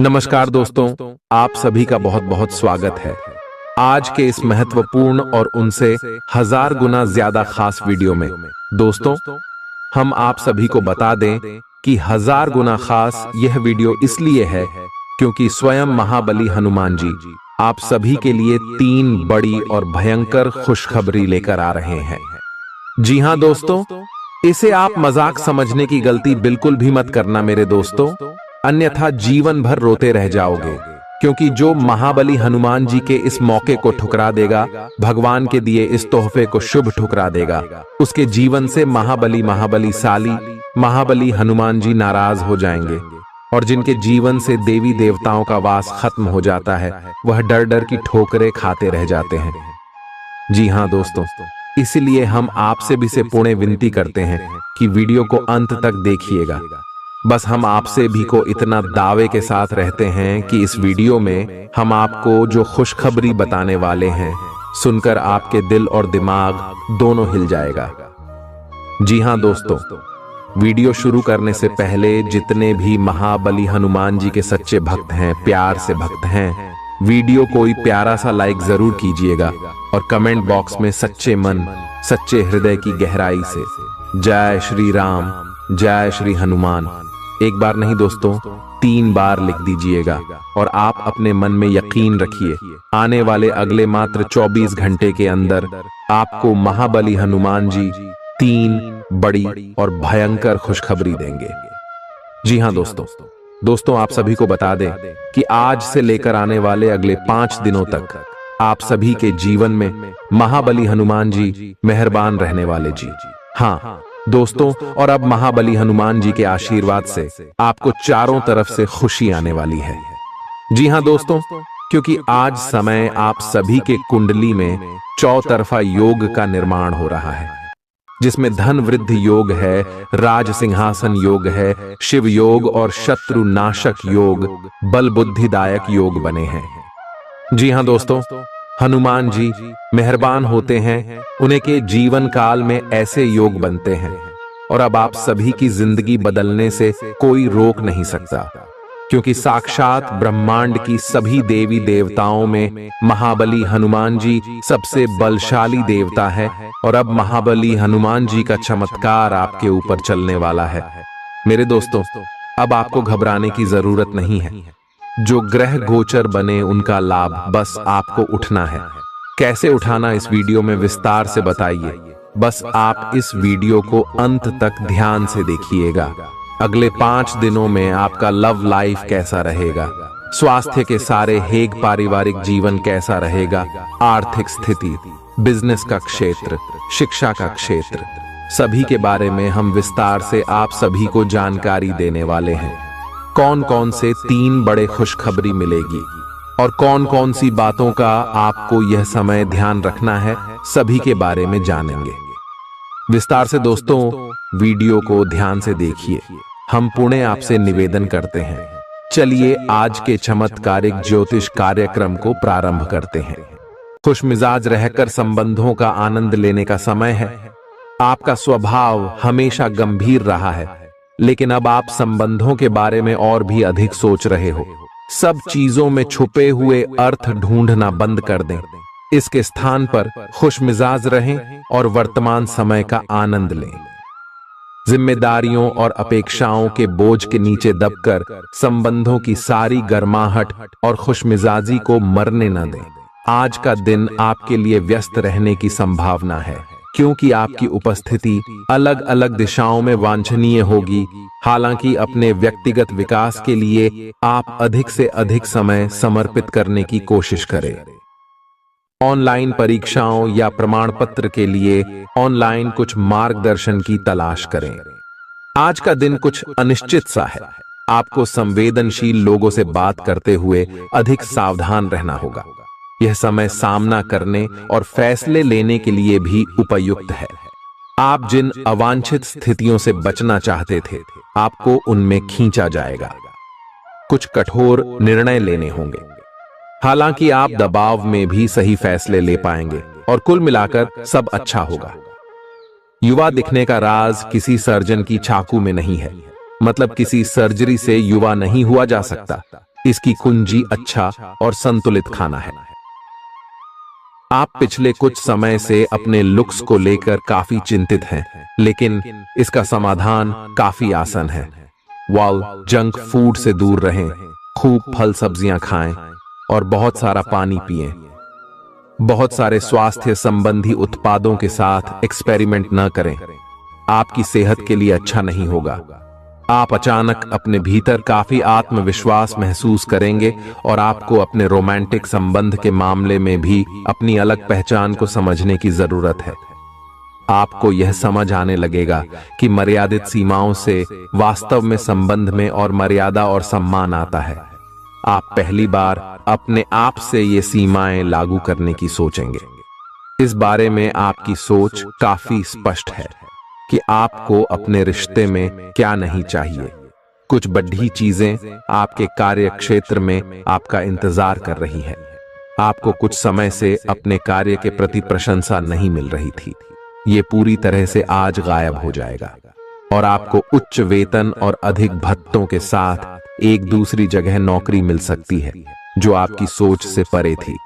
नमस्कार दोस्तों, आप सभी का बहुत बहुत स्वागत है आज के इस महत्वपूर्ण और उनसे 1000 गुना ज्यादा खास वीडियो में। दोस्तों, हम आप सभी को बता दें कि 1000 गुना खास यह वीडियो इसलिए है क्योंकि स्वयं महाबली हनुमान जी आप सभी के लिए 3 बड़ी और भयंकर खुशखबरी लेकर आ रहे हैं। जी हां दोस्तों, इसे आप मजाक समझने की गलती बिल्कुल भी मत करना मेरे दोस्तों, अन्यथा जीवन भर रोते रह जाओगे। क्योंकि जो महाबली हनुमान जी के इस मौके को ठुकरा देगा, भगवान के दिए इस तोहफे को शुभ ठुकरा देगा, उसके जीवन से महाबली साली महाबली हनुमान जी नाराज हो जाएंगे। और जिनके जीवन से देवी देवताओं का वास खत्म हो जाता है, वह डर डर की ठोकरें खाते रह जाते हैं। जी हां दोस्तों, इसलिए हम आपसे भी से पुणे विनती करते हैं कि वीडियो को अंत तक देखिएगा। बस हम आपसे भी को इतना दावे के साथ रहते हैं कि इस वीडियो में हम आपको जो खुशखबरी बताने वाले हैं, सुनकर आपके दिल और दिमाग दोनों हिल जाएगा। जी हां दोस्तों, वीडियो शुरू करने से पहले जितने भी महाबली हनुमान जी के सच्चे भक्त हैं, प्यार से भक्त हैं, वीडियो कोई प्यारा सा लाइक जरूर कीजिएगा और कमेंट बॉक्स में सच्चे मन, सच्चे हृदय की गहराई से जय श्री राम, जय श्री हनुमान एक बार नहीं दोस्तों, 3 बार लिख दीजिएगा। और आप अपने मन में यकीन रखिए, आने वाले अगले मात्र 24 घंटे के अंदर आपको महाबली हनुमान जी 3 बड़ी और भयंकर खुशखबरी देंगे। जी हां दोस्तों, आप सभी को बता दें कि आज से लेकर आने वाले अगले 5 दिनों तक आप सभी के जीवन में महाबली हनुमान जी मेहरबान रहने वाले। जी हाँ दोस्तों, और अब महाबली हनुमान जी के आशीर्वाद से आपको चारों तरफ से खुशी आने वाली है। जी हां दोस्तों, क्योंकि आज समय आप सभी के कुंडली में चौतरफा योग का निर्माण हो रहा है, जिसमें धन वृद्धि योग है, राज सिंहासन योग है, शिव योग और शत्रु नाशक योग, बल बुद्धिदायक योग बने हैं। जी हां दोस्तों, हनुमान जी मेहरबान होते हैं, उन्हें के जीवन काल में ऐसे योग बनते हैं और अब आप सभी की जिंदगी बदलने से कोई रोक नहीं सकता। क्योंकि साक्षात ब्रह्मांड की सभी देवी देवताओं में महाबली हनुमान जी सबसे बलशाली देवता है और अब महाबली हनुमान जी का चमत्कार आपके ऊपर चलने वाला है। मेरे दोस्तों, अब आपको घबराने की जरूरत नहीं है। जो ग्रह गोचर बने उनका लाभ बस आपको उठना है। कैसे उठाना इस वीडियो में विस्तार से बताइए, बस आप इस वीडियो को अंत तक ध्यान से देखिएगा। अगले 5 दिनों में आपका लव लाइफ कैसा रहेगा, स्वास्थ्य के सारे हेग, पारिवारिक जीवन कैसा रहेगा, आर्थिक स्थिति, बिजनेस का क्षेत्र, शिक्षा का क्षेत्र, सभी के बारे में हम विस्तार से आप सभी को जानकारी देने वाले हैं। कौन कौन से 3 बड़े खुशखबरी मिलेगी और कौन कौन सी बातों का आपको यह समय ध्यान रखना है, सभी के बारे में जानेंगे विस्तार से। दोस्तों, वीडियो को ध्यान से देखिए। हम पुणे आपसे निवेदन करते हैं, चलिए आज के चमत्कारिक ज्योतिष कार्यक्रम को प्रारंभ करते हैं। खुश मिजाज रहकर संबंधों का आनंद लेने का समय है। आपका स्वभाव हमेशा गंभीर रहा है, लेकिन अब आप संबंधों के बारे में और भी अधिक सोच रहे हो। सब चीजों में छुपे हुए अर्थ ढूंढना बंद कर दें। इसके स्थान पर खुश मिजाज रहें और वर्तमान समय का आनंद लें। जिम्मेदारियों और अपेक्षाओं के बोझ के नीचे दबकर संबंधों की सारी गर्माहट और खुशमिजाजी को मरने न दें। आज का दिन आपके लिए व्यस्त रहने की संभावना है, क्योंकि आपकी उपस्थिति अलग अलग दिशाओं में वांछनीय होगी। हालांकि अपने व्यक्तिगत विकास के लिए आप अधिक से अधिक समय समर्पित करने की कोशिश करें। ऑनलाइन परीक्षाओं या प्रमाण पत्र के लिए ऑनलाइन कुछ मार्गदर्शन की तलाश करें। आज का दिन कुछ अनिश्चित सा है। आपको संवेदनशील लोगों से बात करते हुए अधिक सावधान रहना होगा। यह समय सामना करने और फैसले लेने के लिए भी उपयुक्त है। आप जिन अवांछित स्थितियों से बचना चाहते थे, आपको उनमें खींचा जाएगा। कुछ कठोर निर्णय लेने होंगे। हालांकि आप दबाव में भी सही फैसले ले पाएंगे और कुल मिलाकर सब अच्छा होगा। युवा दिखने का राज किसी सर्जन की चाकू में नहीं है। मतलब किसी सर्जरी से युवा नहीं हुआ जा सकता। इसकी कुंजी अच्छा और संतुलित खाना है। आप पिछले कुछ समय से अपने लुक्स को लेकर काफी चिंतित हैं, लेकिन इसका समाधान काफी आसान है। जंक फूड से दूर रहें, खूब फल सब्जियां खाएं और बहुत सारा पानी पिएं। बहुत सारे स्वास्थ्य संबंधी उत्पादों के साथ एक्सपेरिमेंट न करें, आपकी सेहत के लिए अच्छा नहीं होगा। आप अचानक अपने भीतर काफी आत्मविश्वास महसूस करेंगे और आपको अपने रोमांटिक संबंध के मामले में भी अपनी अलग पहचान को समझने की जरूरत है। आपको यह समझ आने लगेगा कि मर्यादित सीमाओं से वास्तव में संबंध में और मर्यादा और सम्मान आता है। आप पहली बार अपने आप से ये सीमाएं लागू करने की सोचेंगे। इस बारे में आपकी सोच काफी स्पष्ट है कि आपको अपने रिश्ते में क्या नहीं चाहिए। कुछ बड़ी चीजें आपके कार्य क्षेत्र में आपका इंतजार कर रही हैं। आपको कुछ समय से अपने कार्य के प्रति प्रशंसा नहीं मिल रही थी, ये पूरी तरह से आज गायब हो जाएगा और आपको उच्च वेतन और अधिक भत्तों के साथ एक दूसरी जगह नौकरी मिल सकती है जो आपकी सोच से परे थी।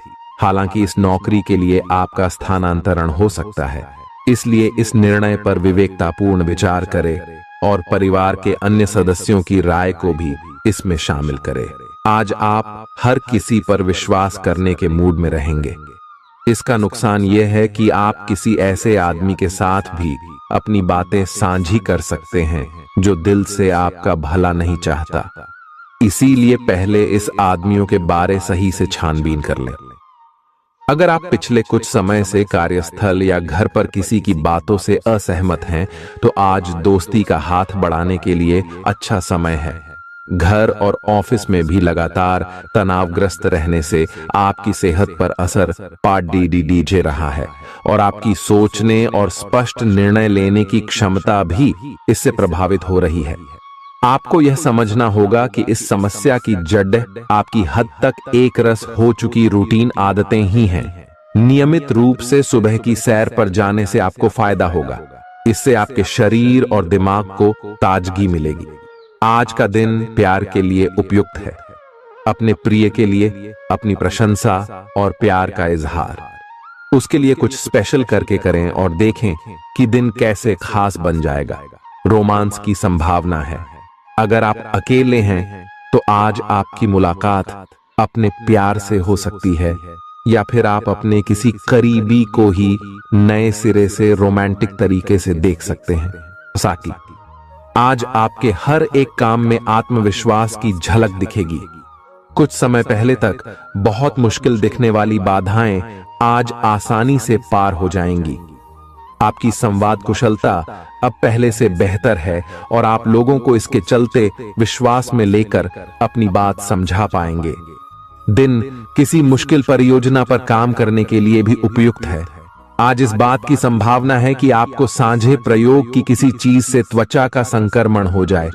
हालांकि इस नौकरी के लिए आपका स्थानांतरण हो सकता है, इसलिए इस निर्णय पर विवेकतापूर्ण विचार करें और परिवार के अन्य सदस्यों की राय को भी इसमें शामिल करें। आज आप हर किसी पर विश्वास करने के मूड में रहेंगे। इसका नुकसान यह है कि आप किसी ऐसे आदमी के साथ भी अपनी बातें साझी कर सकते हैं जो दिल से आपका भला नहीं चाहता। इसीलिए पहले इस आदमियों के बारे सही से छानबीन कर लें। अगर आप पिछले कुछ समय से कार्यस्थल या घर पर किसी की बातों से असहमत हैं, तो आज दोस्ती का हाथ बढ़ाने के लिए अच्छा समय है। घर और ऑफिस में भी लगातार तनावग्रस्त रहने से आपकी सेहत पर असर पड़ रहा है और आपकी सोचने और स्पष्ट निर्णय लेने की क्षमता भी इससे प्रभावित हो रही है। आपको यह समझना होगा कि इस समस्या की जड़ आपकी हद तक एक रस हो चुकी रूटीन आदतें ही हैं। नियमित रूप से सुबह की सैर पर जाने से आपको फायदा होगा। इससे आपके शरीर और दिमाग को ताजगी मिलेगी। आज का दिन प्यार के लिए उपयुक्त है। अपने प्रिय के लिए अपनी प्रशंसा और प्यार का इजहार उसके लिए कुछ स्पेशल करके करें और देखें कि दिन कैसे खास बन जाएगा। रोमांस की संभावना है। अगर आप अकेले हैं तो आज आपकी मुलाकात अपने प्यार से हो सकती है, या फिर आप अपने किसी करीबी को ही नए सिरे से रोमांटिक तरीके से देख सकते हैं। साकी, आज आपके हर एक काम में आत्मविश्वास की झलक दिखेगी। कुछ समय पहले तक बहुत मुश्किल दिखने वाली बाधाएं आज आसानी से पार हो जाएंगी। आपकी संवाद कुशलता अब पहले से बेहतर है और आप लोगों को इसके चलते विश्वास में लेकर अपनी बात समझा पाएंगे। दिन किसी मुश्किल परियोजना पर काम करने के लिए भी उपयुक्त है। आज इस बात की संभावना है कि आपको साझे प्रयोग की किसी चीज से त्वचा का संक्रमण हो जाए।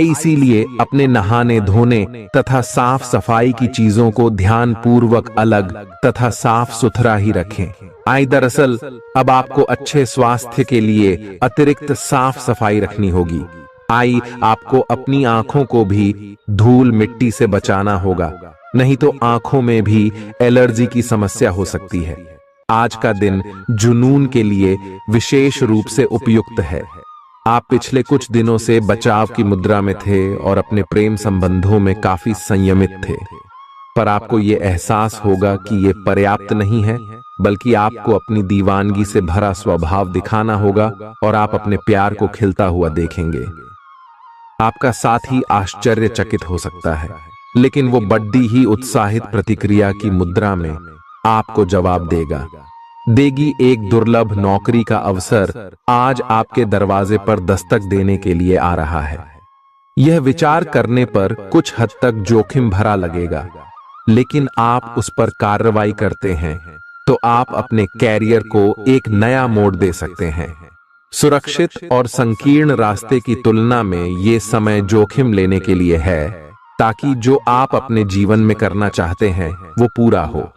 इसीलिए अपने नहाने धोने तथा साफ सफाई की चीजों को ध्यान पूर्वक अलग तथा साफ सुथरा ही रखें। दरअसल अब आपको अच्छे स्वास्थ्य के लिए अतिरिक्त साफ सफाई रखनी होगी। आपको अपनी आंखों को भी धूल मिट्टी से बचाना होगा, नहीं तो आंखों में भी एलर्जी की समस्या हो सकती है। आज का दिन जुनून के लिए विशेष रूप से उपयुक्त है। आप पिछले कुछ दिनों से बचाव की मुद्रा में थे और अपने प्रेम संबंधों में काफी संयमित थे, पर आपको ये एहसास होगा कि ये पर्याप्त नहीं है, बल्कि आपको अपनी दीवानगी से भरा स्वभाव दिखाना होगा और आप अपने प्यार को खिलता हुआ देखेंगे। आपका साथी आश्चर्यचकित हो सकता है, लेकिन वो बड़ी ही उत्साहित प्रतिक्रिया की मुद्रा में आपको जवाब देगी। एक दुर्लभ नौकरी का अवसर आज आपके दरवाजे पर दस्तक देने के लिए आ रहा है। यह विचार करने पर कुछ हद तक जोखिम भरा लगेगा, लेकिन आप उस पर कार्रवाई करते हैं तो आप अपने कैरियर को एक नया मोड़ दे सकते हैं। सुरक्षित और संकीर्ण रास्ते की तुलना में ये समय जोखिम लेने के लिए है, ताकि जो आप अपने जीवन में करना चाहते हैं वो पूरा हो।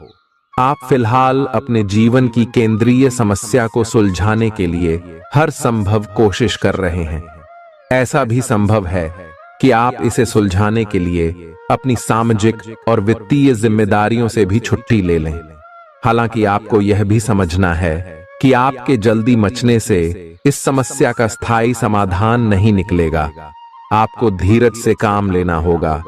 आप फिलहाल अपने जीवन की केंद्रीय समस्या को सुलझाने के लिए हर संभव कोशिश कर रहे हैं। ऐसा भी संभव है कि आप इसे सुलझाने के लिए अपनी सामाजिक और वित्तीय जिम्मेदारियों से भी छुट्टी ले लें। हालांकि आपको यह भी समझना है कि आपके जल्दी मचने से इस समस्या का स्थायी समाधान नहीं निकलेगा। आपको धीरज से काम लेना होगा।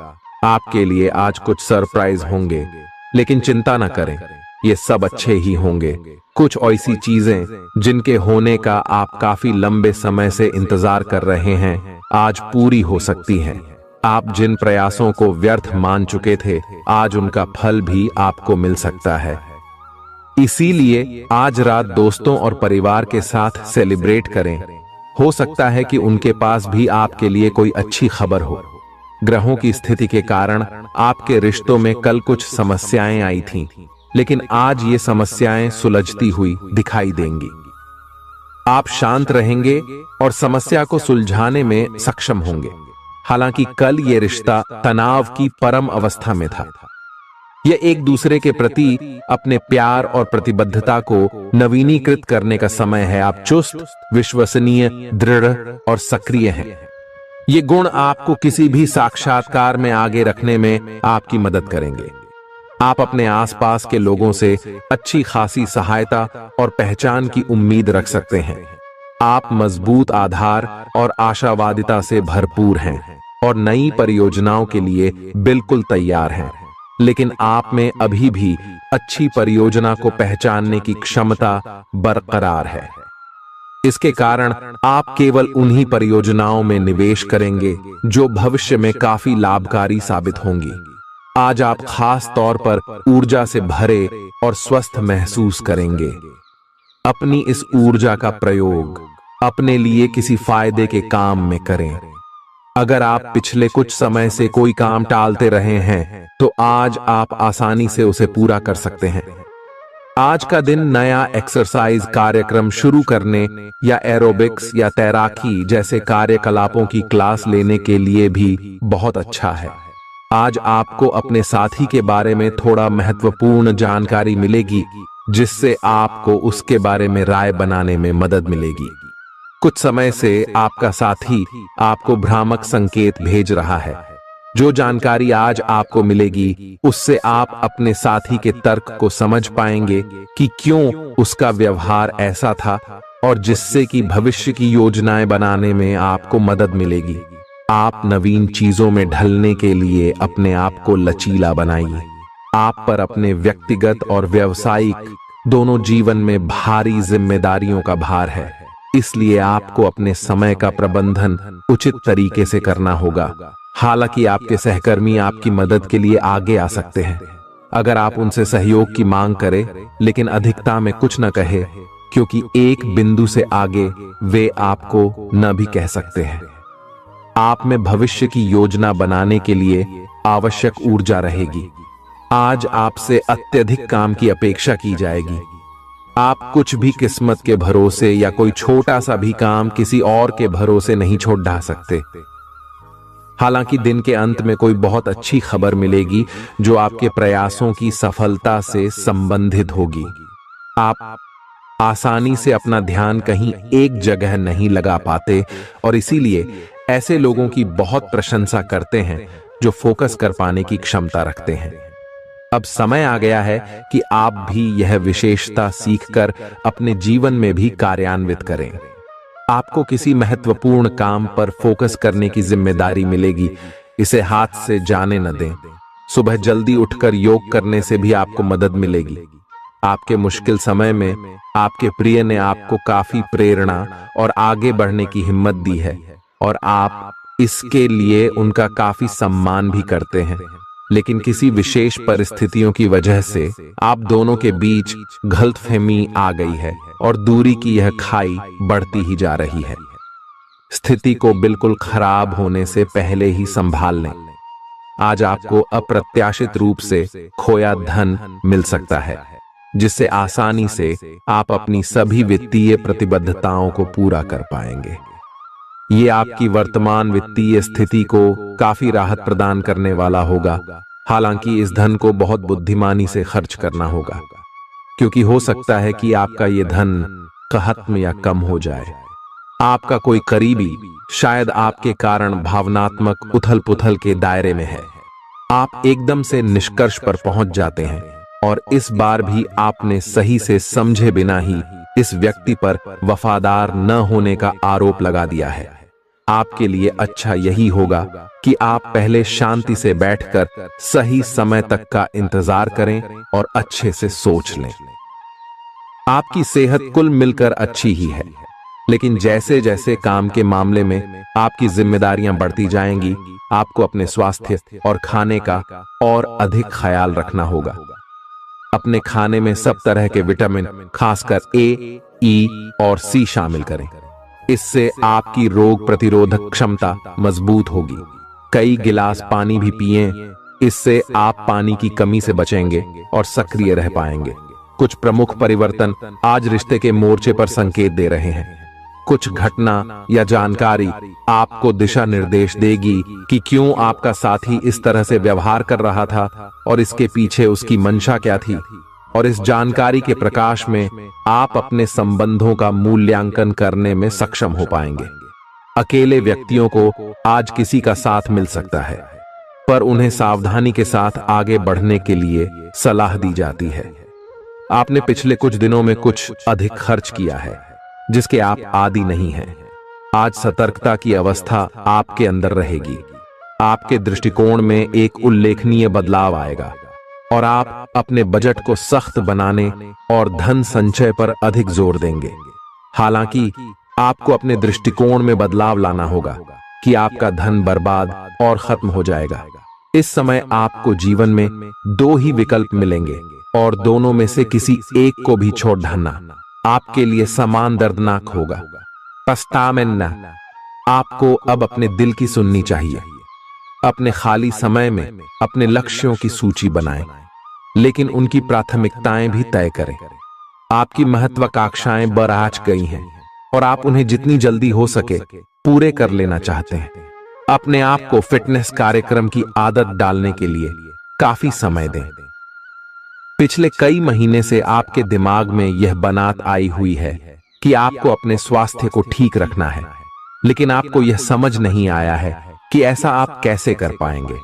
आपके लिए आज कुछ सरप्राइज होंगे, लेकिन चिंता न करें, ये सब अच्छे ही होंगे। कुछ ऐसी चीजें जिनके होने का आप काफी लंबे समय से इंतजार कर रहे हैं, आज पूरी हो सकती हैं। आप जिन प्रयासों को व्यर्थ मान चुके थे, आज उनका फल भी आपको मिल सकता है। इसीलिए आज रात दोस्तों और परिवार के साथ सेलिब्रेट करें। हो सकता है कि उनके पास भी आपके लिए कोई अच्छी खबर हो। ग्रहों की स्थिति के कारण आपके रिश्तों में कल कुछ समस्याएं आई थीं, लेकिन आज ये समस्याएं सुलझती हुई दिखाई देंगी। आप शांत रहेंगे और समस्या को सुलझाने में सक्षम होंगे। हालांकि कल ये रिश्ता तनाव की परम अवस्था में था। यह एक दूसरे के प्रति अपने प्यार और प्रतिबद्धता को नवीनीकृत करने का समय है। आप चुस्त, विश्वसनीय, दृढ़ और सक्रिय हैं। ये गुण आपको किसी भी साक्षात्कार में आगे रखने में आपकी मदद करेंगे। आप अपने आसपास के लोगों से अच्छी खासी सहायता और पहचान की उम्मीद रख सकते हैं। आप मजबूत आधार और आशावादिता से भरपूर हैं और नई परियोजनाओं के लिए बिल्कुल तैयार हैं। लेकिन आप में अभी भी अच्छी परियोजना को पहचानने की क्षमता बरकरार है। इसके कारण आप केवल उन्हीं परियोजनाओं में निवेश करेंगे जो भविष्य में काफी लाभकारी साबित होंगी। आज आप खास तौर पर ऊर्जा से भरे और स्वस्थ महसूस करेंगे। अपनी इस ऊर्जा का प्रयोग अपने लिए किसी फायदे के काम में करें। अगर आप पिछले कुछ समय से कोई काम टालते रहे हैं, तो आज आप आसानी से उसे पूरा कर सकते हैं। आज का दिन नया एक्सरसाइज कार्यक्रम शुरू करने या एरोबिक्स या तैराकी जैसे कार्यकलापों की क्लास लेने के लिए भी बहुत अच्छा है। आज आपको अपने साथी के बारे में थोड़ा महत्वपूर्ण जानकारी मिलेगी, जिससे आपको उसके बारे में राय बनाने में मदद मिलेगी। कुछ समय से आपका साथी आपको भ्रामक संकेत भेज रहा है। जो जानकारी आज आपको मिलेगी, उससे आप अपने साथी के तर्क को समझ पाएंगे कि क्यों उसका व्यवहार ऐसा था, और जिससे कि भविष्य की योजनाएं बनाने में आपको मदद मिलेगी। आप नवीन चीजों में ढलने के लिए अपने आप को लचीला बनाइए। आप पर अपने व्यक्तिगत और व्यावसायिक दोनों जीवन में भारी जिम्मेदारियों का भार है, इसलिए आपको अपने समय का प्रबंधन उचित तरीके से करना होगा। हालांकि आपके सहकर्मी आपकी मदद के लिए आगे आ सकते हैं अगर आप उनसे सहयोग की मांग करें, लेकिन अधिकता में कुछ न कहे, क्योंकि एक बिंदु से आगे वे आपको न भी कह सकते हैं। आप में भविष्य की योजना बनाने के लिए आवश्यक ऊर्जा रहेगी। आज आपसे अत्यधिक काम की अपेक्षा की जाएगी। आप कुछ भी किस्मत के भरोसे या कोई छोटा सा भी काम किसी और के भरोसे नहीं छोड़ ढा सकते। हालांकि दिन के अंत में कोई बहुत अच्छी खबर मिलेगी जो आपके प्रयासों की सफलता से संबंधित होगी। आप आसानी से अपना ध्यान कहीं एक जगह नहीं लगा पाते, और इसीलिए ऐसे लोगों की बहुत प्रशंसा करते हैं जो फोकस कर पाने की क्षमता रखते हैं। अब समय आ गया है कि आप भी यह विशेषता सीखकर अपने जीवन में भी कार्यान्वित करें। आपको किसी महत्वपूर्ण काम पर फोकस करने की जिम्मेदारी मिलेगी। इसे हाथ से जाने न दें। सुबह जल्दी उठकर योग करने से भी आपको मदद मिलेगी। आपके मुश्किल समय में आपके प्रिय ने आपको काफी प्रेरणा और आगे बढ़ने की हिम्मत दी है, और आप इसके लिए उनका काफी सम्मान भी करते हैं। लेकिन किसी विशेष परिस्थितियों की वजह से आप दोनों के बीच गलतफहमी आ गई है और दूरी की यह खाई बढ़ती ही जा रही है। स्थिति को बिल्कुल खराब होने से पहले ही संभाल लें। आज आपको अप्रत्याशित रूप से खोया धन मिल सकता है, जिससे आसानी से आप अपनी सभी वित्तीय प्रतिबद्धताओं को पूरा कर पाएंगे। ये आपकी वर्तमान वित्तीय स्थिति को काफी राहत प्रदान करने वाला होगा। हालांकि इस धन को बहुत बुद्धिमानी से खर्च करना होगा, क्योंकि हो सकता है कि आपका ये धन खत्म या कम हो जाए। आपका कोई करीबी शायद आपके कारण भावनात्मक उथल पुथल के दायरे में है। आप एकदम से निष्कर्ष पर पहुंच जाते हैं और इस बार भी आपने सही से समझे बिना ही इस व्यक्ति पर वफादार न होने का आरोप लगा दिया है। आपके लिए अच्छा यही होगा कि आप पहले शांति से बैठकर सही समय तक का इंतजार करें और अच्छे से सोच लें। आपकी सेहत कुल मिलकर अच्छी ही है, लेकिन जैसे जैसे काम के मामले में आपकी जिम्मेदारियां बढ़ती जाएंगी, आपको अपने स्वास्थ्य और खाने का और अधिक ख्याल रखना होगा। अपने खाने में सब तरह के विटामिन, खासकर ए, ई और सी शामिल करें। इससे आपकी रोग प्रतिरोधक क्षमता मजबूत होगी। कई गिलास पानी भी पिएं, इससे आप पानी की कमी से बचेंगे और सक्रिय रह पाएंगे। कुछ प्रमुख परिवर्तन आज रिश्ते के मोर्चे पर संकेत दे रहे हैं। कुछ घटना या जानकारी आपको दिशा निर्देश देगी कि क्यों आपका साथी इस तरह से व्यवहार कर रहा था और इसके पीछे उसकी मंशा क्या थी। और इस जानकारी के प्रकाश में आप अपने संबंधों का मूल्यांकन करने में सक्षम हो पाएंगे। अकेले व्यक्तियों को आज किसी का साथ मिल सकता है, पर उन्हें सावधानी के साथ आगे बढ़ने के लिए सलाह दी जाती है। आपने पिछले कुछ दिनों में कुछ अधिक खर्च किया है, जिसके आप आदी नहीं हैं। आज सतर्कता की अवस्था आपके अंदर रहेगी। आपके दृष्टिकोण में एक उल्लेखनीय बदलाव आएगा और आप अपने बजट को सख्त बनाने और धन संचय पर अधिक जोर देंगे। हालांकि आपको अपने दृष्टिकोण में बदलाव लाना होगा कि आपका धन बर्बाद और खत्म हो जाएगा। इस समय आपको जीवन में दो ही विकल्प मिलेंगे और दोनों में से किसी एक को भी छोड़ डालना आपके लिए समान दर्दनाक होगा। पछतामेन्ना, आपको अब अपने दिल की सुननी चाहिए। अपने खाली समय में अपने लक्ष्यों की सूची बनाएं, लेकिन उनकी प्राथमिकताएं भी तय करें। आपकी महत्वाकांक्षाएं बराज गई हैं और आप उन्हें जितनी जल्दी हो सके पूरे कर लेना चाहते हैं। अपने आप को फिटनेस कार्यक्रम की आदत डालने के लिए काफी समय दें। पिछले कई महीने से आपके दिमाग में यह बनात आई हुई है कि आपको अपने स्वास्थ्य को ठीक रखना है, लेकिन आपको यह समझ नहीं आया है कि ऐसा आप कैसे कर पाएंगे।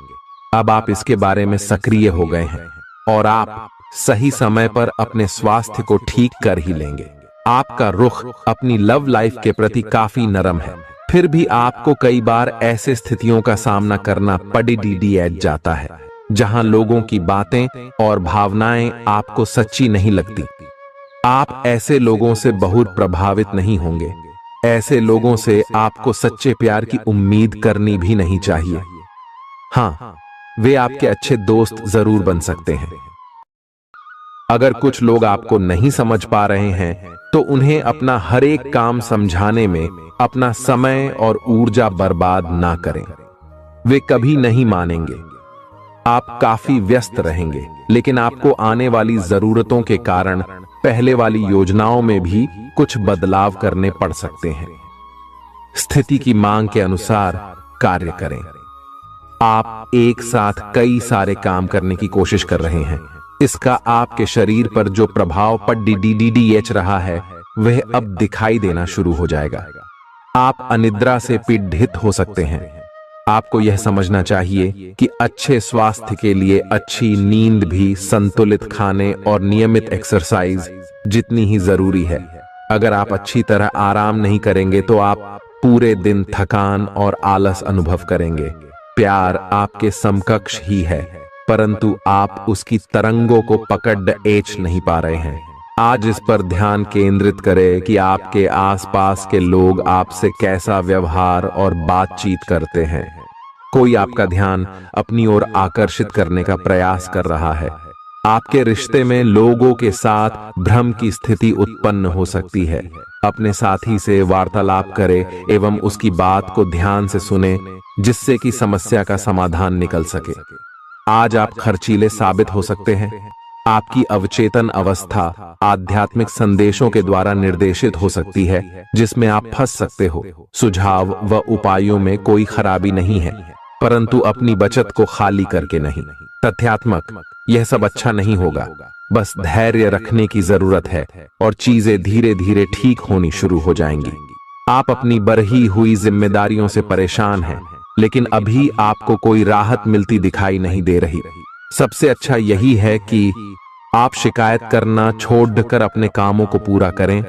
अब आप इसके बारे में सक्रिय हो गए हैं और आप सही समय पर अपने स्वास्थ्य को ठीक कर ही लेंगे। आपका रुख अपनी लव लाइफ के प्रति काफी नरम है, फिर भी आपको कई बार ऐसे स्थितियों का सामना करना पड़ जाता है जहां लोगों की बातें और भावनाएं आपको सच्ची नहीं लगती। आप ऐसे लोगों से बहुत प्रभावित नहीं होंगे। ऐसे लोगों से आपको सच्चे प्यार की उम्मीद करनी भी नहीं चाहिए। हाँ, वे आपके अच्छे दोस्त जरूर बन सकते हैं। अगर कुछ लोग आपको नहीं समझ पा रहे हैं तो उन्हें अपना हर एक काम समझाने में अपना समय और ऊर्जा बर्बाद ना करें। वे कभी नहीं मानेंगे। आप काफी व्यस्त रहेंगे, लेकिन आपको आने वाली जरूरतों के कारण पहले वाली योजनाओं में भी कुछ बदलाव करने पड़ सकते हैं। स्थिति की मांग के अनुसार कार्य करें। आप एक साथ कई सारे काम करने की कोशिश कर रहे हैं। इसका आपके शरीर पर जो प्रभाव पड़ रहा है वह अब दिखाई देना शुरू हो जाएगा। आप अनिद्रा से पीड़ित हो सकते हैं। आपको यह समझना चाहिए कि अच्छे स्वास्थ्य के लिए अच्छी नींद भी संतुलित खाने और नियमित एक्सरसाइज जितनी ही जरूरी है। अगर आप अच्छी तरह आराम नहीं करेंगे तो आप पूरे दिन थकान और आलस अनुभव करेंगे। प्यार आपके समकक्ष ही है, परंतु आप उसकी तरंगों को पकड़ नहीं पा रहे हैं। आज इस पर ध्यान केंद्रित करें कि आपके आसपास के लोग आपसे कैसा व्यवहार और बातचीत करते हैं। कोई आपका ध्यान अपनी ओर आकर्षित करने का प्रयास कर रहा है। आपके रिश्ते में लोगों के साथ भ्रम की स्थिति उत्पन्न हो सकती है। अपने साथी से वार्तालाप करें एवं उसकी बात को ध्यान से सुने, जिससे कि समस्या का समाधान निकल सके। आज आप खर्चीले साबित हो सकते हैं। आपकी अवचेतन अवस्था आध्यात्मिक संदेशों के द्वारा निर्देशित हो सकती है, जिसमें आप फंस सकते हो। सुझाव व उपायों में कोई खराबी नहीं है, परंतु अपनी बचत को खाली करके नहीं। तथ्यात्मक, यह सब अच्छा नहीं होगा। बस धैर्य रखने की जरूरत है और चीजें धीरे धीरे ठीक होनी शुरू हो जाएंगी। आप अपनी बढ़ी हुई जिम्मेदारियों से परेशान हैं, लेकिन अभी आपको कोई राहत मिलती दिखाई नहीं दे रही। सबसे अच्छा यही है कि आप शिकायत करना छोड़कर अपने कामों को पूरा करें।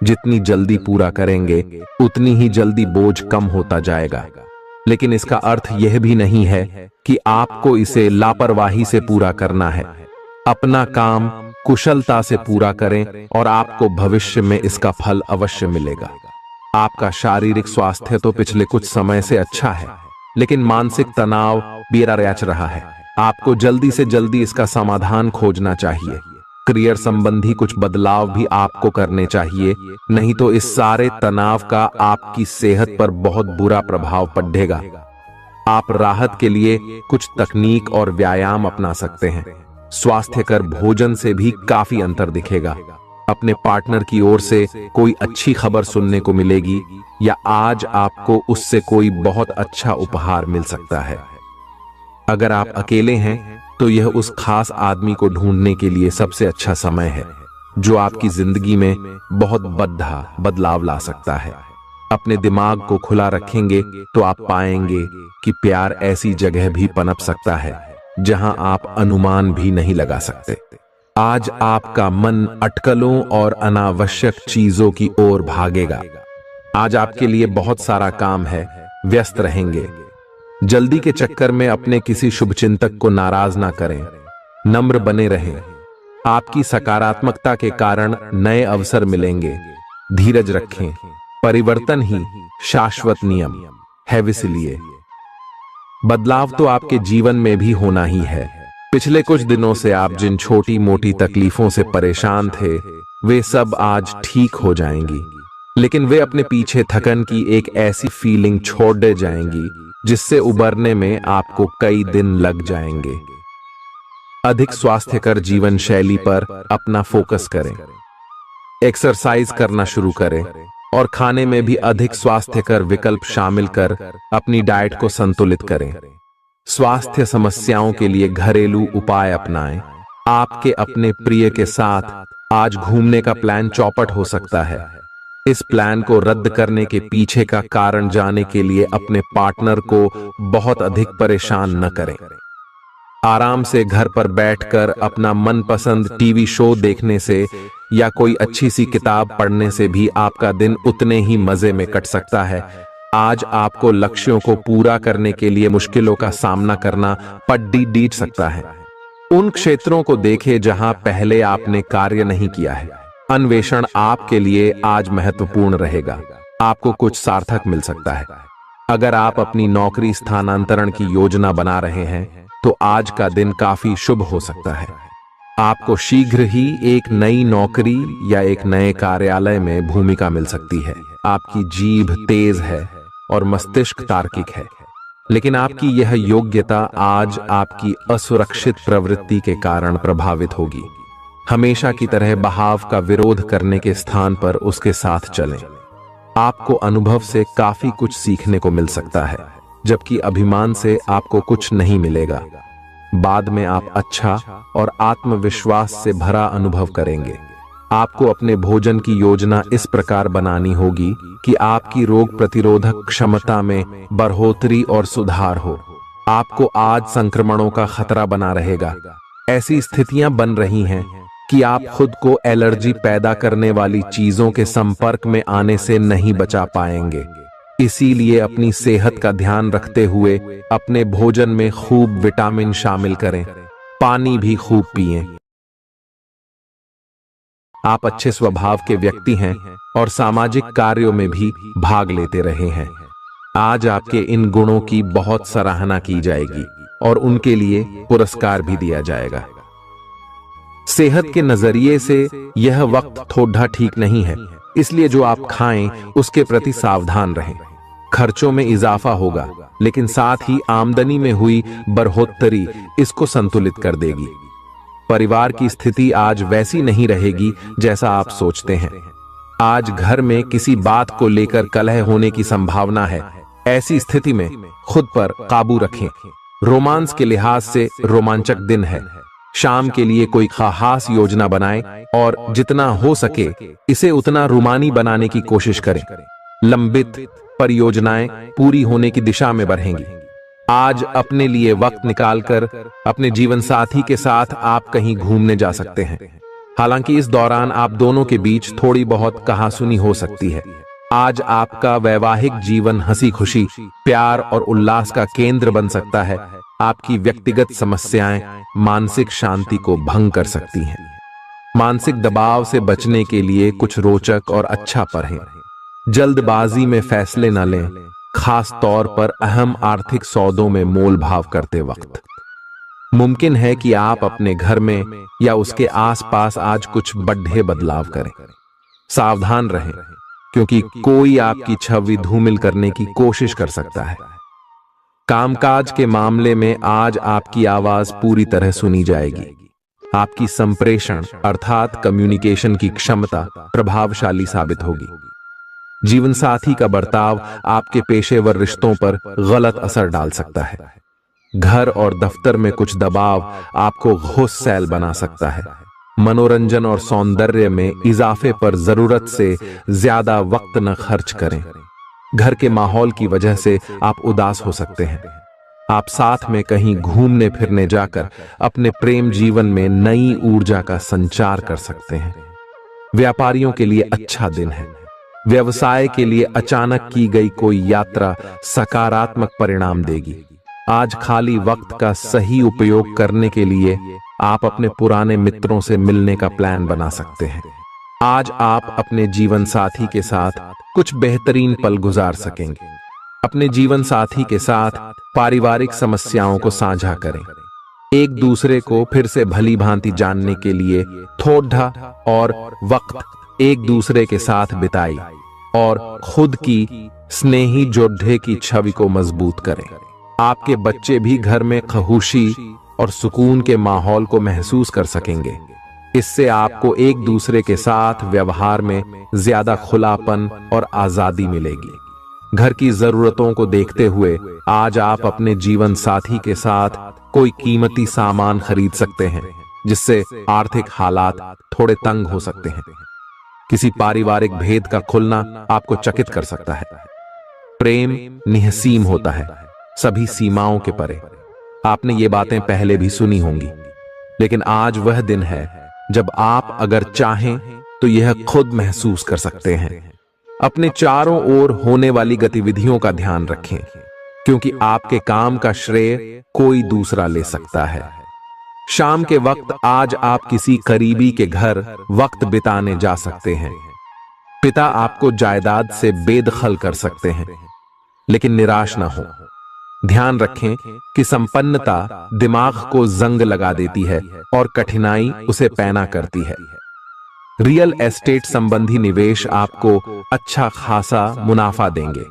जितनी जल्दी पूरा करेंगे उतनी ही जल्दी बोझ कम होता जाएगा। लेकिन इसका अर्थ यह भी नहीं है कि आपको इसे लापरवाही से पूरा करना है। अपना काम कुशलता से पूरा करें और आपको भविष्य में इसका फल अवश्य मिलेगा। आपका शारीरिक स्वास्थ्य तो पिछले कुछ समय से अच्छा है, लेकिन मानसिक तनाव बेरा रच रहा है। आपको जल्दी से जल्दी इसका समाधान खोजना चाहिए। करियर संबंधी कुछ बदलाव भी आपको करने चाहिए, नहीं तो इस सारे तनाव का आपकी सेहत पर बहुत बुरा प्रभाव पड़ेगा। आप राहत के लिए कुछ तकनीक और व्यायाम अपना सकते हैं। स्वास्थ्यकर भोजन से भी काफी अंतर दिखेगा। अपने पार्टनर की ओर से कोई अच्छी खबर सुनने को मिलेगी या आज आपको उससे कोई बहुत अच्छा उपहार मिल सकता है। अगर आप अकेले हैं तो यह उस खास आदमी को ढूंढने के लिए सबसे अच्छा समय है जो आपकी जिंदगी में बहुत बड़ा बदलाव ला सकता है। अपने दिमाग को खुला रखेंगे तो आप पाएंगे कि प्यार ऐसी जगह भी पनप सकता है जहां आप अनुमान भी नहीं लगा सकते। आज आपका मन अटकलों और अनावश्यक चीजों की ओर भागेगा। आज आपके लिए बहुत सारा काम है, व्यस्त रहेंगे। जल्दी के चक्कर में अपने किसी शुभचिंतक को नाराज ना करें, नम्र बने रहें। आपकी सकारात्मकता के कारण नए अवसर मिलेंगे। धीरज रखें, परिवर्तन ही शाश्वत नियम है, इसलिए बदलाव तो आपके जीवन में भी होना ही है। पिछले कुछ दिनों से आप जिन छोटी मोटी तकलीफों से परेशान थे वे सब आज ठीक हो जाएंगी, लेकिन वे अपने पीछे थकन की एक ऐसी फीलिंग छोड़ दे जाएंगी जिससे उबरने में आपको कई दिन लग जाएंगे। अधिक स्वास्थ्यकर जीवन शैली पर अपना फोकस करें। एक्सरसाइज करना शुरू करें और खाने में भी अधिक स्वास्थ्यकर विकल्प शामिल कर अपनी डाइट को संतुलित करें। स्वास्थ्य समस्याओं के लिए घरेलू उपाय अपनाएं। आपके अपने प्रिय के साथ आज घूमने का प्लान चौपट हो सकता है। इस प्लान को रद्द करने के पीछे का कारण जानने के लिए अपने पार्टनर को बहुत अधिक परेशान न करें। आराम से घर पर बैठकर अपना मनपसंद टीवी शो देखने से या कोई अच्छी सी किताब पढ़ने से भी आपका दिन उतने ही मजे में कट सकता है। आज आपको लक्ष्यों को पूरा करने के लिए मुश्किलों का सामना करना पड़ सकता है। उन क्षेत्रों को देखें जहां पहले आपने कार्य नहीं किया है। अन्वेषण आपके लिए आज महत्वपूर्ण रहेगा। आपको कुछ सार्थक मिल सकता है। अगर आप अपनी नौकरी स्थानांतरण की योजना बना रहे हैं तो आज का दिन काफी शुभ हो सकता है। आपको शीघ्र ही एक नई नौकरी या एक नए कार्यालय में भूमिका मिल सकती है। आपकी जीभ तेज है और मस्तिष्क तार्किक है, लेकिन आपकी यह योग्यता आज आपकी असुरक्षित प्रवृत्ति के कारण प्रभावित होगी। हमेशा की तरह बहाव का विरोध करने के स्थान पर उसके साथ चलें। आपको अनुभव से काफी कुछ सीखने को मिल सकता है, जबकि अभिमान से आपको कुछ नहीं मिलेगा। बाद में आप अच्छा और आत्मविश्वास से भरा अनुभव करेंगे। आपको अपने भोजन की योजना इस प्रकार बनानी होगी कि आपकी रोग प्रतिरोधक क्षमता में बढ़ोतरी और सुधार हो। आपको आज संक्रमणों का खतरा बना रहेगा। ऐसी स्थितियां बन रही हैं कि आप खुद को एलर्जी पैदा करने वाली चीजों के संपर्क में आने से नहीं बचा पाएंगे। इसीलिए अपनी सेहत का ध्यान रखते हुए अपने भोजन में खूब विटामिन शामिल करें। पानी भी खूब पिएं। आप अच्छे स्वभाव के व्यक्ति हैं और सामाजिक कार्यों में भी भाग लेते रहे हैं। आज आपके इन गुणों की बहुत सराहना की जाएगी और उनके लिए पुरस्कार भी दिया जाएगा। सेहत के नजरिए से यह वक्त थोड़ा ठीक नहीं है, इसलिए जो आप खाएं उसके प्रति सावधान रहें। खर्चों में इजाफा होगा, लेकिन साथ ही आमदनी में हुई बढ़ोतरी इसको संतुलित कर देगी। परिवार की स्थिति आज वैसी नहीं रहेगी जैसा आप सोचते हैं। आज घर में किसी बात को लेकर कलह होने की संभावना है। ऐसी स्थिति में खुद पर काबू रखें। रोमांस के लिहाज से रोमांचक दिन है। शाम के लिए कोई खास योजना बनाएं और जितना हो सके इसे उतना रूमानी बनाने की कोशिश करें। लंबित परियोजनाएं पूरी होने की दिशा में बढ़ेंगी। आज अपने लिए वक्त निकालकर अपने जीवन साथी के साथ आप कहीं घूमने जा सकते हैं। हालांकि इस दौरान आप दोनों के बीच थोड़ी बहुत कहासुनी हो सकती है। आज आपका वैवाहिक जीवन हंसी खुशी, प्यार और उल्लास का केंद्र बन सकता है। आपकी व्यक्तिगत समस्याएं मानसिक शांति को भंग कर सकती हैं। मानसिक दबाव से बचने के लिए कुछ रोचक और अच्छा पढ़ें। जल्दबाजी में फैसले न लें, खास तौर पर अहम आर्थिक सौदों में मोल भाव करते वक्त। मुमकिन है कि आप अपने घर में या उसके आसपास आज कुछ बड़े बदलाव करें। सावधान रहें, क्योंकि कोई आपकी छवि धूमिल करने की कोशिश कर सकता है। कामकाज के मामले में आज आपकी आवाज पूरी तरह सुनी जाएगी। आपकी संप्रेषण अर्थात कम्युनिकेशन की क्षमता प्रभावशाली साबित होगी। जीवन साथी का बर्ताव आपके पेशेवर रिश्तों पर गलत असर डाल सकता है। घर और दफ्तर में कुछ दबाव आपको गुस्सैल बना सकता है। मनोरंजन और सौंदर्य में इजाफे पर जरूरत से ज्यादा वक्त न खर्च करें। घर के माहौल की वजह से आप उदास हो सकते हैं। आप साथ में कहीं घूमने फिरने जाकर अपने प्रेम जीवन में नई ऊर्जा का संचार कर सकते हैं। व्यापारियों के लिए अच्छा दिन है। व्यवसाय के लिए अचानक की गई कोई यात्रा सकारात्मक परिणाम देगी। आज खाली वक्त का सही उपयोग करने के लिए आप अपने पुराने मित्रों से मिलने का प्लान बना सकते हैं। आज आप अपने जीवन साथी के साथ कुछ बेहतरीन पल गुजार सकेंगे। अपने जीवन साथी के साथ पारिवारिक समस्याओं को साझा करें। एक दूसरे को फिर से भली भांति जानने के लिए थोड़ा और वक्त एक दूसरे के साथ बिताई और खुद की स्नेही जोड़े की छवि को मजबूत करें। आपके बच्चे भी घर में खुशी और सुकून के माहौल को महसूस कर सकेंगे। इससे आपको एक दूसरे के साथ व्यवहार में ज्यादा खुलापन और आजादी मिलेगी। घर की जरूरतों को देखते हुए आज आप अपने जीवन साथी के साथ कोई कीमती सामान खरीद सकते हैं, जिससे आर्थिक हालात थोड़े तंग हो सकते हैं। किसी पारिवारिक भेद का खुलना आपको चकित कर सकता है। प्रेम निहसीम होता है, सभी सीमाओं के परे। आपने ये बातें पहले भी सुनी होंगी, लेकिन आज वह दिन है जब आप अगर चाहें तो यह खुद महसूस कर सकते हैं। अपने चारों ओर होने वाली गतिविधियों का ध्यान रखें, क्योंकि आपके काम का श्रेय कोई दूसरा ले सकता है। शाम के वक्त आज आप किसी करीबी के घर वक्त बिताने जा सकते हैं। पिता आपको जायदाद से बेदखल कर सकते हैं, लेकिन निराश ना हो। ध्यान रखें कि संपन्नता दिमाग को जंग लगा देती है और कठिनाई उसे पैना करती है। रियल एस्टेट संबंधी निवेश आपको अच्छा खासा मुनाफा देंगे।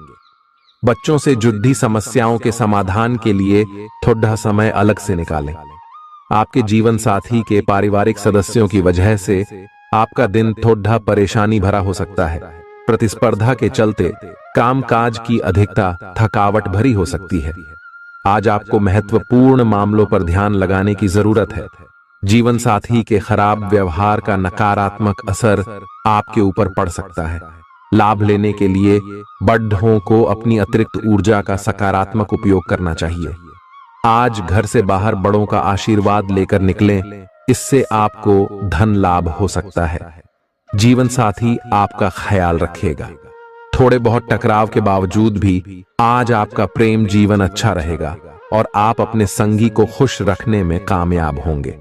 बच्चों से जुड़ी समस्याओं के समाधान के लिए थोड़ा समय अलग से निकालें। आपके जीवन साथी के पारिवारिक सदस्यों की वजह से आपका दिन थोड़ा परेशानी भरा हो सकता है। प्रतिस्पर्धा के चलते कामकाज की अधिकता थकावट भरी हो सकती है। आज आपको महत्वपूर्ण मामलों पर ध्यान लगाने की जरूरत है। जीवन साथी के खराब व्यवहार का नकारात्मक असर आपके ऊपर पड़ सकता है। लाभ लेने के लिए बड़ों को अपनी अतिरिक्त ऊर्जा का सकारात्मक उपयोग करना चाहिए। आज घर से बाहर बड़ों का आशीर्वाद लेकर निकलें, इससे आपको धन लाभ हो सकता है। जीवन साथी आपका ख्याल रखेगा। थोड़े बहुत टकराव के बावजूद भी आज आपका प्रेम जीवन अच्छा रहेगा और आप अपने संगी को खुश रखने में कामयाब होंगे।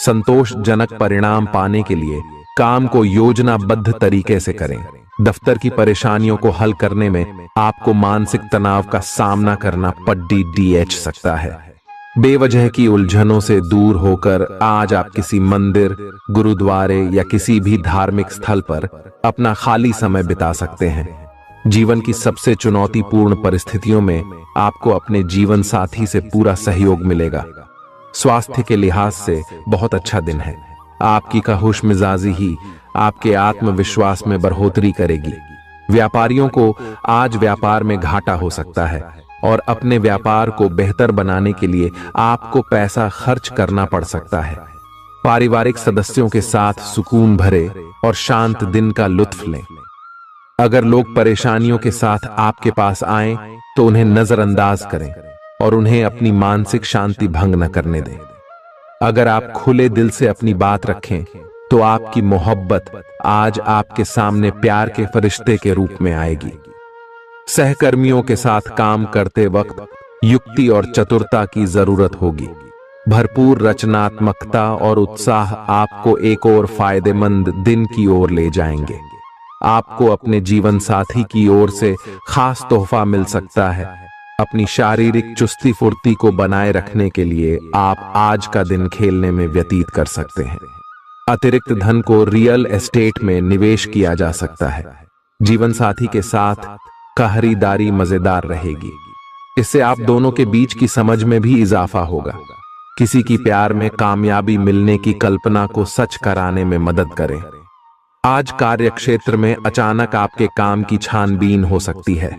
संतोषजनक परिणाम पाने के लिए काम को योजनाबद्ध तरीके से करें। दफ्तर की परेशानियों को हल करने में आपको मानसिक तनाव का सामना करना पड़ सकता है। बेवजह की उलझनों से दूर होकर आज आप किसी मंदिर, गुरुद्वारे या किसी भी धार्मिक स्थल पर अपना खाली समय बिता सकते हैं। जीवन की सबसे चुनौतीपूर्ण परिस्थितियों में आपको अपने जीवन साथी से पूरा सहयोग मिलेगा। स्वास्थ्य के लिहाज से बहुत अच्छा दिन है। आपकी खुश मिजाजी ही आपके आत्मविश्वास में बढ़ोतरी करेगी। व्यापारियों को आज व्यापार में घाटा हो सकता है और अपने व्यापार को बेहतर बनाने के लिए आपको पैसा खर्च करना पड़ सकता है। पारिवारिक सदस्यों के साथ सुकून भरे और शांत दिन का लुत्फ लें। अगर लोग परेशानियों के साथ आपके पास आएं तो उन्हें नजरअंदाज करें और उन्हें अपनी मानसिक शांति भंग न करने दें। अगर आप खुले दिल से अपनी बात रखें तो आपकी मोहब्बत आज आपके सामने प्यार के फरिश्ते के रूप में आएगी। सहकर्मियों के साथ काम करते वक्त युक्ति और चतुरता की जरूरत होगी। भरपूर रचनात्मकता और उत्साह आपको एक और फायदेमंद दिन की ओर ले जाएंगे। आपको अपने जीवन साथी की ओर से खास तोहफा मिल सकता है। अपनी शारीरिक चुस्ती फुर्ती को बनाए रखने के लिए आप आज का दिन खेलने में व्यतीत कर सकते हैं। अतिरिक्त धन को रियल एस्टेट में निवेश किया जा सकता है। जीवन साथी के साथ खरीदारी मजेदार रहेगी। इससे आप दोनों के बीच की समझ में भी इजाफा होगा। किसी की प्यार में कामयाबी मिलने की कल्पना को सच कराने में मदद करें। आज कार्य क्षेत्र में अचानक आपके काम की छानबीन हो सकती है।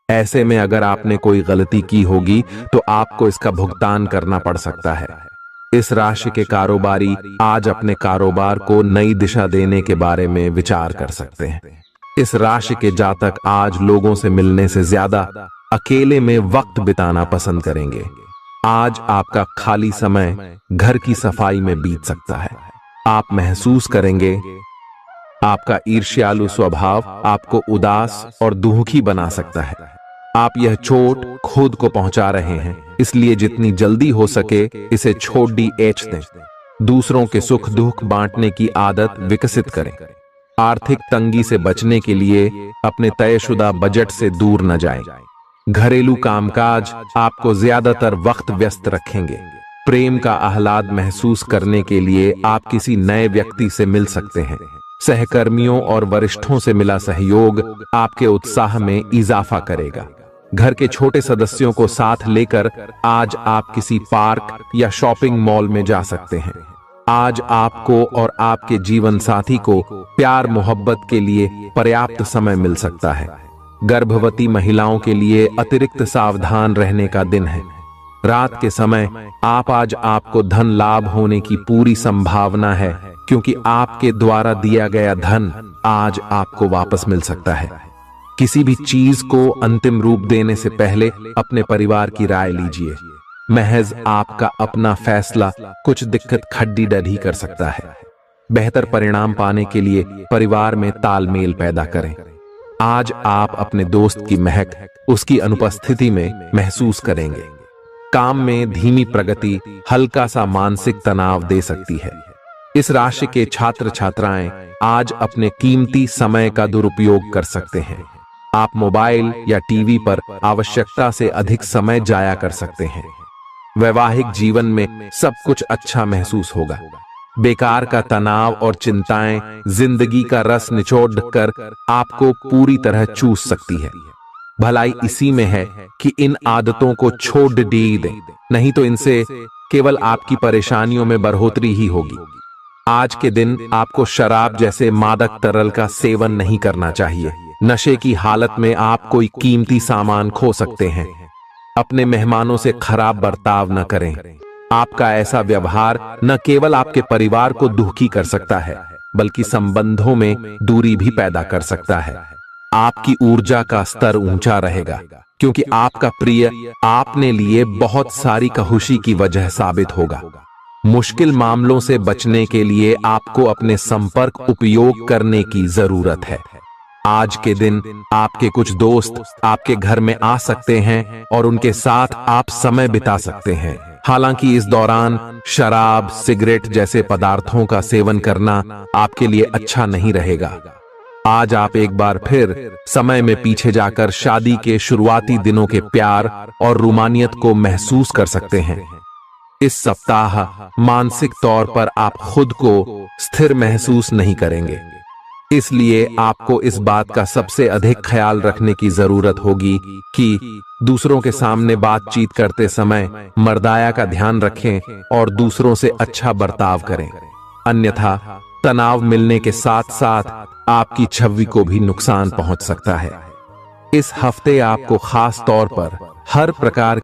ऐसे में अगर आपने कोई गलती की होगी तो आपको इसका भुगतान करना पड़ सकता है। इस राशि के कारोबारी आज अपने कारोबार को नई दिशा देने के बारे में विचार कर सकते हैं। इस राशि के जातक आज लोगों से मिलने से ज्यादा अकेले में वक्त बिताना पसंद करेंगे। आज आपका खाली समय घर की सफाई में बीत सकता है। आप महसूस करेंगे आपका ईर्ष्यालु स्वभाव आपको उदास और दुखी बना सकता है। आप यह चोट खुद को पहुंचा रहे हैं, इसलिए जितनी जल्दी हो सके इसे छोड़ दें। दूसरों के सुख दुख बांटने की आदत विकसित करें। आर्थिक तंगी से बचने के लिए अपने तयशुदा बजट से दूर न जाएं। घरेलू कामकाज आपको ज्यादातर वक्त व्यस्त रखेंगे। प्रेम का आह्लाद महसूस करने के लिए आप किसी नए व्यक्ति से मिल सकते हैं। सहकर्मियों और वरिष्ठों से मिला सहयोग आपके उत्साह में इजाफा करेगा। घर के छोटे सदस्यों को साथ लेकर आज आप किसी पार्क या शॉपिंग मॉल में जा सकते हैं। आज आपको और आपके जीवन साथी को प्यार मोहब्बत के लिए पर्याप्त समय मिल सकता है। गर्भवती महिलाओं के लिए अतिरिक्त सावधान रहने का दिन है। रात के समय आज आपको धन लाभ होने की पूरी संभावना है, क्योंकि आपके द्वारा दिया गया धन आज आपको वापस मिल सकता है। किसी भी चीज को अंतिम रूप देने से पहले अपने परिवार की राय लीजिए। महज आपका अपना फैसला कुछ दिक्कत खड्डी डढ़ी कर सकता है। बेहतर परिणाम पाने के लिए परिवार में तालमेल पैदा करें। आज आप अपने दोस्त की महक उसकी अनुपस्थिति में महसूस करेंगे। काम में धीमी प्रगति हल्का सा मानसिक तनाव दे सकती है। इस राशि के छात्र छात्राएं आज अपने कीमती समय का दुरुपयोग कर सकते हैं। आप मोबाइल या टीवी पर आवश्यकता से अधिक समय जाया कर सकते हैं। वैवाहिक जीवन में सब कुछ अच्छा महसूस होगा। बेकार का तनाव और चिंताएं जिंदगी का रस निचोड़ कर आपको पूरी तरह चूस सकती है। भलाई इसी में है कि इन आदतों को छोड़ दें, नहीं तो इनसे केवल आपकी परेशानियों में बढ़ोतरी ही होगी। आज के दिन आपको शराब जैसे मादक तरल का सेवन नहीं करना चाहिए। नशे की हालत में आप कोई कीमती सामान खो सकते हैं। अपने मेहमानों से खराब बर्ताव न करें। आपका ऐसा व्यवहार न केवल आपके परिवार को दुखी कर सकता है, बल्कि संबंधों में दूरी भी पैदा कर सकता है। आपकी ऊर्जा का स्तर ऊंचा रहेगा, क्योंकि आपका प्रिय आपने लिए बहुत सारी खुशी की वजह साबित होगा। मुश्किल मामलों से बचने के लिए आपको अपने संपर्क उपयोग करने की जरूरत है। आज के दिन आपके कुछ दोस्त आपके घर में आ सकते हैं और उनके साथ आप समय बिता सकते हैं। हालांकि इस दौरान शराब, सिगरेट जैसे पदार्थों का सेवन करना आपके लिए अच्छा नहीं रहेगा। आज आप एक बार फिर समय में पीछे जाकर शादी के शुरुआती दिनों के प्यार और रोमानियत को महसूस कर सकते हैं। इस सप्ताह मानसिक तौर पर आप खुद को स्थिर महसूस नहीं करेंगे, इसलिए आपको इस बात का सबसे अधिक ख्याल रखने की जरूरत होगी कि दूसरों के सामने बातचीत करते समय मर्दाया का ध्यान रखें और दूसरों से अच्छा बर्ताव करें। अन्यथा तनाव मिलने के साथ साथ आपकी छवि को भी नुकसान पहुंच सकता है। इस हफ्ते आपको खास तौर पर हर प्रकार